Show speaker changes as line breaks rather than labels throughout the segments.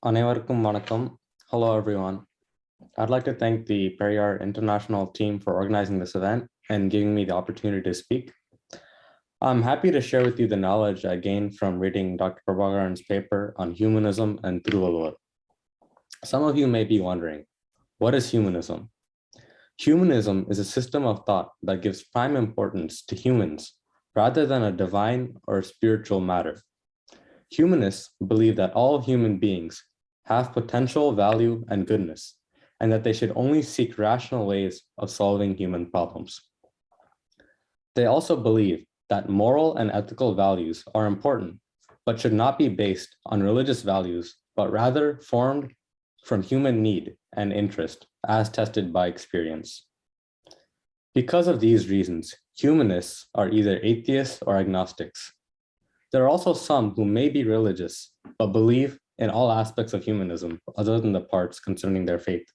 அனைவருக்கும் வணக்கம். Hello, everyone. I'd like to thank the Periyar International team for organizing this event and giving me the opportunity to speak. I'm happy to share with you the knowledge I gained from reading Dr. Prabhakaran's paper on humanism and Thiruvalluvar. Some of you may be wondering, what is humanism? Humanism is a system of thought that gives prime importance to humans rather than a divine or spiritual matter. Humanists believe that all human beings have potential, value, and goodness, and that they should only seek rational ways of solving human problems. They also believe that moral and ethical values are important, but should not be based on religious values, but rather formed from human need and interest as tested by experience. Because of these reasons, humanists are either atheists or agnostics. There are also some who may be religious, but believe in all aspects of humanism other than the parts concerning their faith.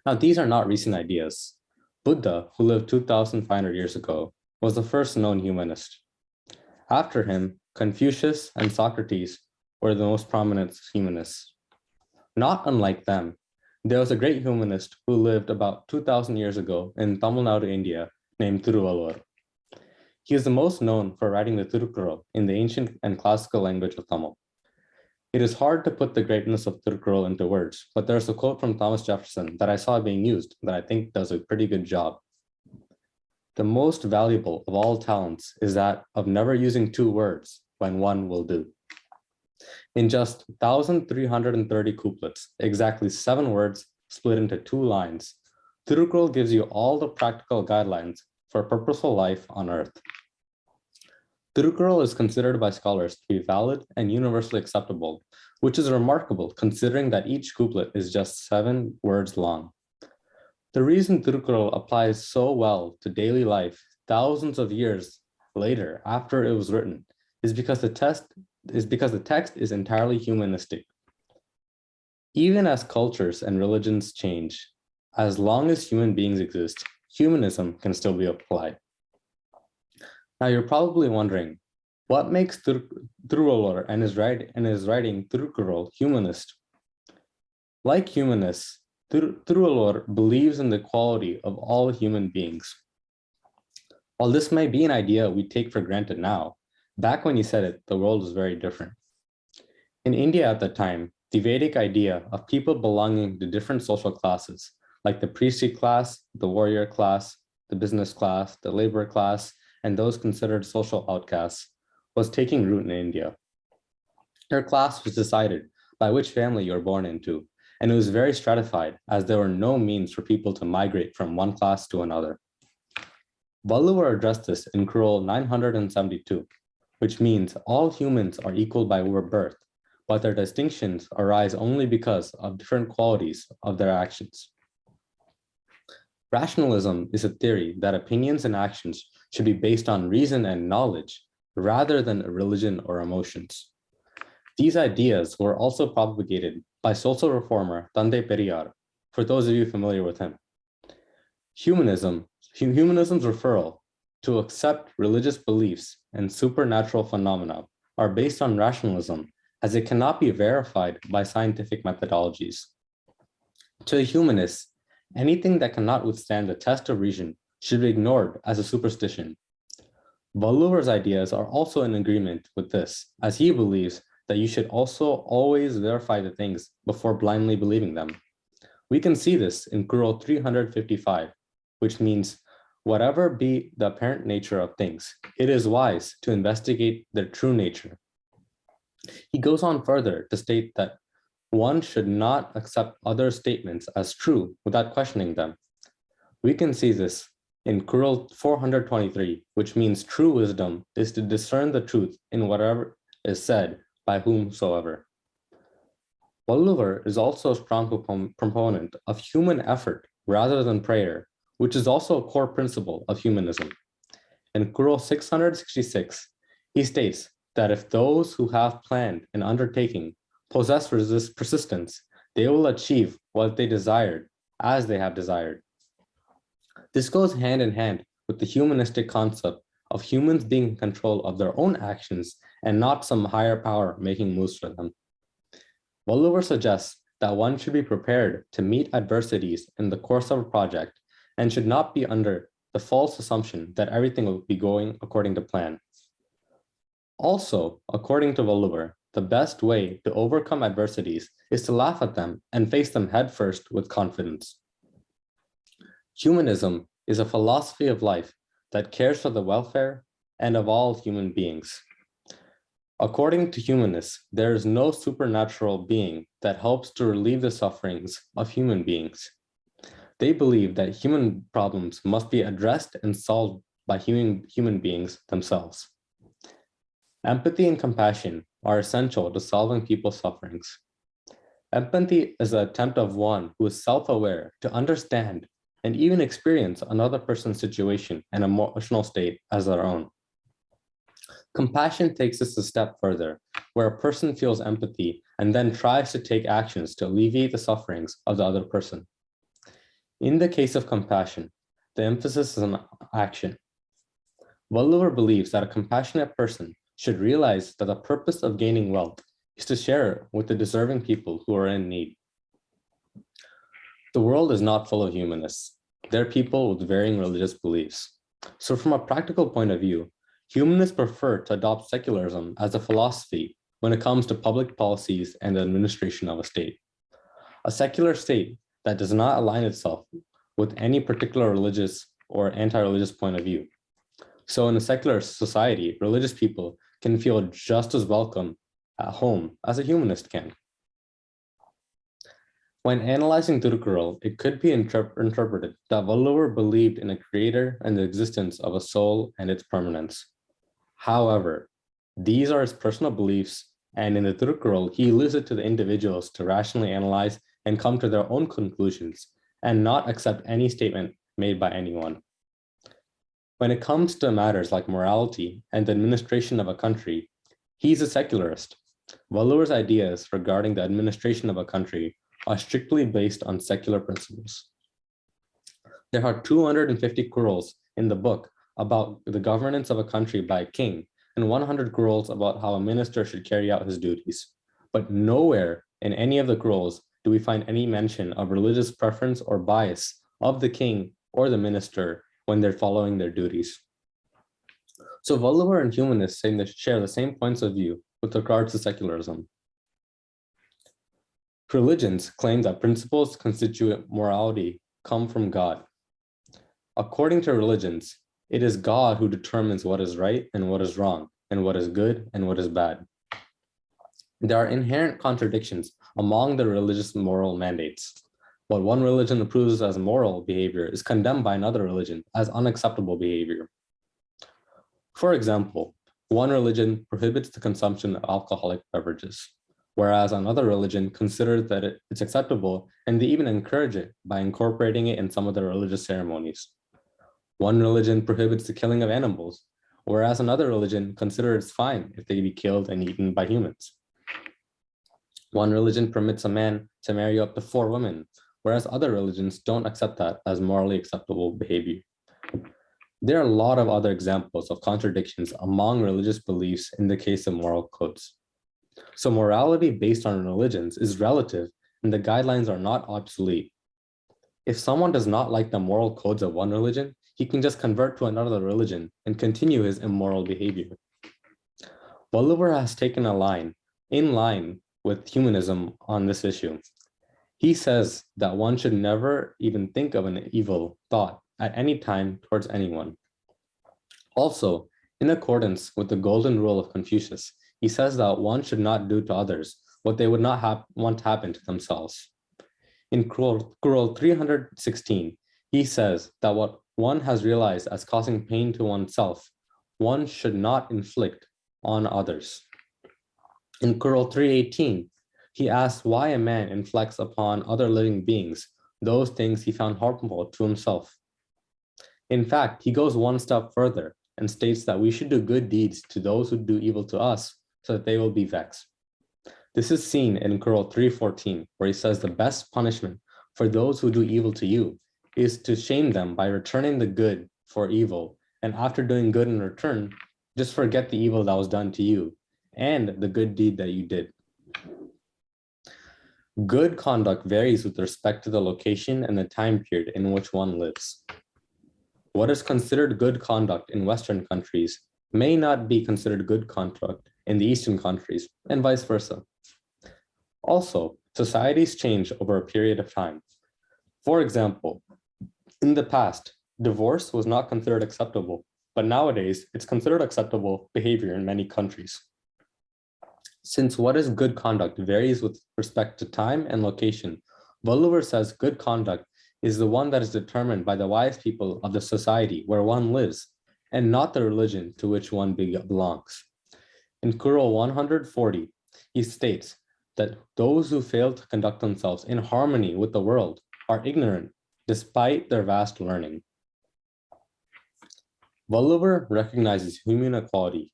Now, these are not recent ideas. Buddha, who lived 2,500 years ago, was the first known humanist. After him, Confucius and Socrates were the most prominent humanists. Not unlike them, there was a great humanist who lived about 2,000 years ago in Tamil Nadu, India, named Thiruvalluvar. He is the most known for writing the Thirukkural in the ancient and classical language of Tamil. It is hard to put the greatness of Thirukkural into words, but there's a quote from Thomas Jefferson that I saw being used that I think does a pretty good job. The most valuable of all talents is that of never using two words when one will do. In just 1,330 couplets, exactly 7 words split into 2 lines, Thirukkural gives you all the practical guidelines for a purposeful life on earth. Thirukkural is considered by scholars to be valid and universally acceptable, which is remarkable considering that each couplet is just 7 words long. The reason Thirukkural applies so well to daily life thousands of years later after it was written is because the text is entirely humanistic. Even as cultures and religions change, as long as human beings exist, humanism can still be applied. Now you're probably wondering, what makes Thiruvalluvar and his writing Thirukkural humanist? Like humanists, Thiruvalluvar believes in the equality of all human beings. While this may be an idea we take for granted now, back when he said it, the world was very different. In India at the time, the Vedic idea of people belonging to different social classes, like the priestly class, the warrior class, the business class, the labor class, and those considered social outcasts, was taking root in India. Your class was decided by which family you were born into, and it was very stratified as there were no means for people to migrate from one class to another. Valluvar addressed this in Kurul 972, which means all humans are equal by birth, but their distinctions arise only because of different qualities of their actions. Rationalism is a theory that opinions and actions should be based on reason and knowledge rather than religion or emotions. These ideas were also propagated by social reformer Tandai Periyar, for those of you familiar with him. Humanism's referral to accept religious beliefs and supernatural phenomena are based on rationalism, as it cannot be verified by scientific methodologies. To a humanist, anything that cannot withstand the test of reason should be ignored as a superstition. Valluvar's ideas are also in agreement with this, as he believes that you should also always verify the things before blindly believing them. We can see this in Kurul 355, which means, whatever be the apparent nature of things, it is wise to investigate their true nature. He goes on further to state that one should not accept other statements as true without questioning them. We can see this in Kurul 423, which means true wisdom is to discern the truth in whatever is said by whomsoever. Valluvar is also a strong proponent of human effort rather than prayer, which is also a core principle of humanism. In Kurul 666, he states that if those who have planned an undertaking possess persistence, they will achieve what they desired as they have desired. This goes hand in hand with the humanistic concept of humans being in control of their own actions and not some higher power making moves for them. Wallower suggests that one should be prepared to meet adversities in the course of a project and should not be under the false assumption that everything will be going according to plan. Also, according to Wallower, the best way to overcome adversities is to laugh at them and face them headfirst with confidence. Humanism is a philosophy of life that cares for the welfare and of all human beings. According to humanists, there is no supernatural being that helps to relieve the sufferings of human beings. They believe that human problems must be addressed and solved by human beings themselves. Empathy and compassion are essential to solving people's sufferings. Empathy is the attempt of one who is self-aware to understand and even experience another person's situation and emotional state as their own. Compassion takes this a step further, where a person feels empathy and then tries to take actions to alleviate the sufferings of the other person. In the case of compassion, the emphasis is on action. Wallower believes that a compassionate person should realize that the purpose of gaining wealth is to share it with the deserving people who are in need. The world is not full of humanists. They're people with varying religious beliefs. So from a practical point of view, humanists prefer to adopt secularism as a philosophy when it comes to public policies and the administration of a state. A secular state that does not align itself with any particular religious or anti-religious point of view. So in a secular society, religious people can feel just as welcome at home as a humanist can. When analyzing Thirukkural, it could be interpreted that Wallower believed in a creator and the existence of a soul and its permanence. However, these are his personal beliefs, and in the Thirukkural, he leaves it to the individuals to rationally analyze and come to their own conclusions and not accept any statement made by anyone. When it comes to matters like morality and the administration of a country, he's a secularist. Wallower's ideas regarding the administration of a country are strictly based on secular principles. There are 250 qurals in the book about the governance of a country by a king and 100 qurals about how a minister should carry out his duties. But nowhere in any of the qurals do we find any mention of religious preference or bias of the king or the minister when they're following their duties. So Wallower and humanists say they share the same points of view with regards to secularism. Religions claim that principles constitute morality come from God. According to religions, it is God who determines what is right and what is wrong, and what is good and what is bad. There are inherent contradictions among the religious moral mandates. What one religion approves as moral behavior is condemned by another religion as unacceptable behavior. For example, one religion prohibits the consumption of alcoholic beverages, whereas another religion considers that it's acceptable and they even encourage it by incorporating it in some of their religious ceremonies. One religion prohibits the killing of animals, whereas another religion considers it's fine if they be killed and eaten by humans. One religion permits a man to marry up to 4 women, whereas other religions don't accept that as morally acceptable behavior. There are a lot of other examples of contradictions among religious beliefs in the case of moral codes. So morality based on religions is relative and the guidelines are not obsolete. If someone does not like the moral codes of one religion, he can just convert to another religion and continue his immoral behavior. Wallower has taken a line in line with humanism on this issue. He says that one should never even think of an evil thought at any time towards anyone. Also, in accordance with the golden rule of Confucius, he says that one should not do to others what they would not want to happen to themselves. In Qur'an 316, he says that what one has realized as causing pain to oneself, one should not inflict on others. In Qur'an 318, he asks why a man inflicts upon other living beings those things he found harmful to himself. In fact, he goes one step further and states that we should do good deeds to those who do evil to us so that they will be vexed. This is seen in Qur'an 3:14, where he says the best punishment for those who do evil to you is to shame them by returning the good for evil, and after doing good in return, just forget the evil that was done to you and the good deed that you did. Good conduct varies with respect to the location and the time period in which one lives. What is considered good conduct in Western countries may not be considered good conduct in the Eastern countries, and vice versa. Also, societies change over a period of time. For example, in the past, divorce was not considered acceptable, but nowadays it's considered acceptable behavior in many countries. Since what is good conduct varies with respect to time and location, Valluvar says good conduct is the one that is determined by the wise people of the society where one lives, and not the religion to which one belongs. In Kural 140, he states that those who fail to conduct themselves in harmony with the world are ignorant despite their vast learning. Valluvar recognizes human equality.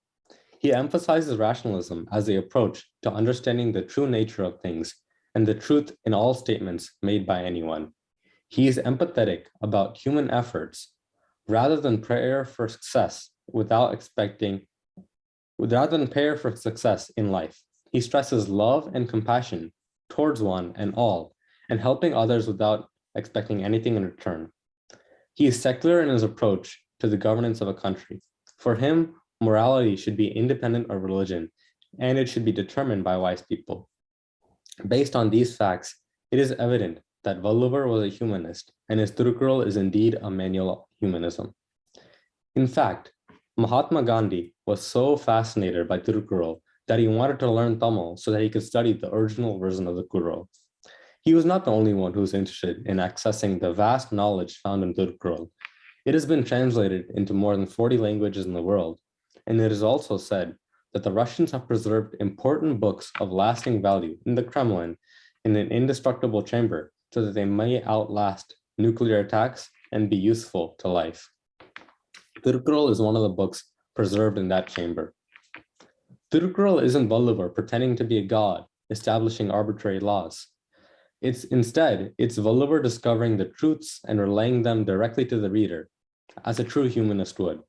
He emphasizes rationalism as the approach to understanding the true nature of things and the truth in all statements made by anyone. He is empathetic about human efforts rather than prayer for success in life. He stresses love and compassion towards one and all, and helping others without expecting anything in return. He is secular in his approach to the governance of a country. For him, morality should be independent of religion, and it should be determined by wise people. Based on these facts, it is evident that Valluvar was a humanist, and his Thirukkural is indeed a manual of humanism. In fact, Mahatma Gandhi was so fascinated by Thirukkural that he wanted to learn Tamil so that he could study the original version of the Kural. He was not the only one who was interested in accessing the vast knowledge found in Thirukkural. It has been translated into more than 40 languages in the world, and it is also said that the Russians have preserved important books of lasting value in the Kremlin in an indestructible chamber so that they may outlast nuclear attacks and be useful to life. Thirukkural is one of the books preserved in that chamber. Thirukkural isn't Valluvar pretending to be a god, establishing arbitrary laws. It's Valluvar discovering the truths and relaying them directly to the reader, as a true humanist would.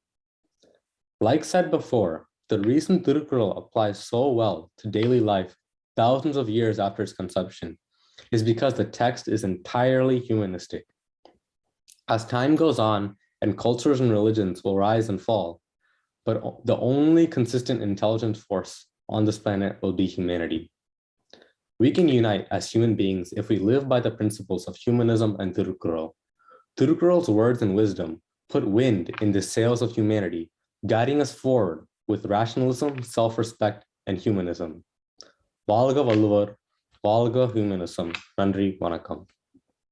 Like said before, the reason Thirukkural applies so well to daily life thousands of years after its conception is because the text is entirely humanistic. As time goes on, and cultures and religions will rise and fall, but the only consistent intelligent force on this planet will be humanity. We can unite as human beings if we live by the principles of humanism and Thirukkural. Thirukkural's words and wisdom put wind in the sails of humanity, guiding us forward with rationalism, self-respect, and humanism. Valga Valluvar, Valga Humanism. Nandri Vanakkam.